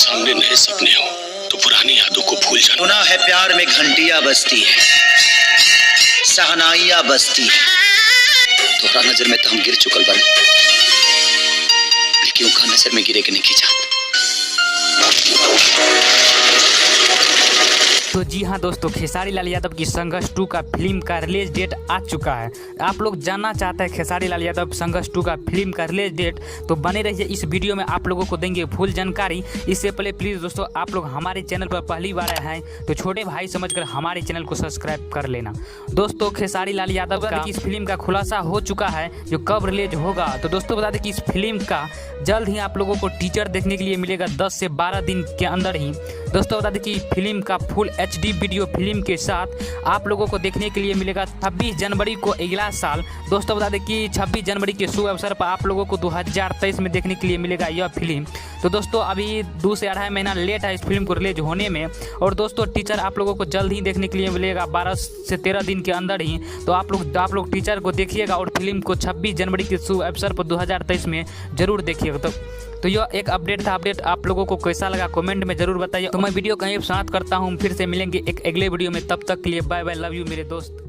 सामने नए सपने हो तो पुरानी यादों को भूल जाना। सुना है प्यार में घंटियां बजती है, सहनाइयां बजती है। तोहरा नजर में तो हम गिर चुकल बन, लेकिन उनका नजर में गिरे के नहीं की चाहत। तो जी हाँ दोस्तों, खेसारी लाल यादव की संघर्ष 2 का फिल्म का रिलीज डेट आ चुका है। आप लोग जानना चाहते हैं खेसारी लाल यादव संघर्ष 2 का फिल्म का रिलीज डेट, तो बने रहिए इस वीडियो में, आप लोगों को देंगे फुल जानकारी। इससे पहले प्लीज़ दोस्तों, आप लोग हमारे चैनल पर पहली बार आए हैं तो छोटे भाई समझकर हमारे चैनल को सब्सक्राइब कर लेना। दोस्तों, खेसारी लाल यादव का इस फिल्म का खुलासा हो चुका है जो कब रिलीज होगा। तो दोस्तों बता दें कि इस फिल्म का जल्द ही आप लोगों को टीजर देखने के लिए मिलेगा 10 से 12 दिन के अंदर ही। दोस्तों बता दें कि फिल्म का फुल HD वीडियो फिल्म के साथ आप लोगों को देखने के लिए मिलेगा 26 जनवरी को अगला साल। दोस्तों बता दें कि 26 जनवरी के शुभ अवसर पर आप लोगों को 2023 में देखने के लिए मिलेगा यह फिल्म। तो दोस्तों अभी 2 से 2.5 महीना लेट है इस फिल्म को रिलीज होने में, और दोस्तों टीचर आप लोगों को जल्द ही देखने के लिए मिलेगा 12 से 13 दिन के अंदर ही। तो आप लोग टीचर को देखिएगा और फिल्म को 26 जनवरी के शुभ अवसर पर 2023 में जरूर देखिएगा। तो यह एक अपडेट था। अपडेट आप लोगों को कैसा लगा कमेंट में जरूर बताइए। तो मैं वीडियो कहीं समाप्त करता हूँ, फिर से मिलेंगे एक अगले वीडियो में। तब तक के लिए बाय बाय, लव यू मेरे दोस्त।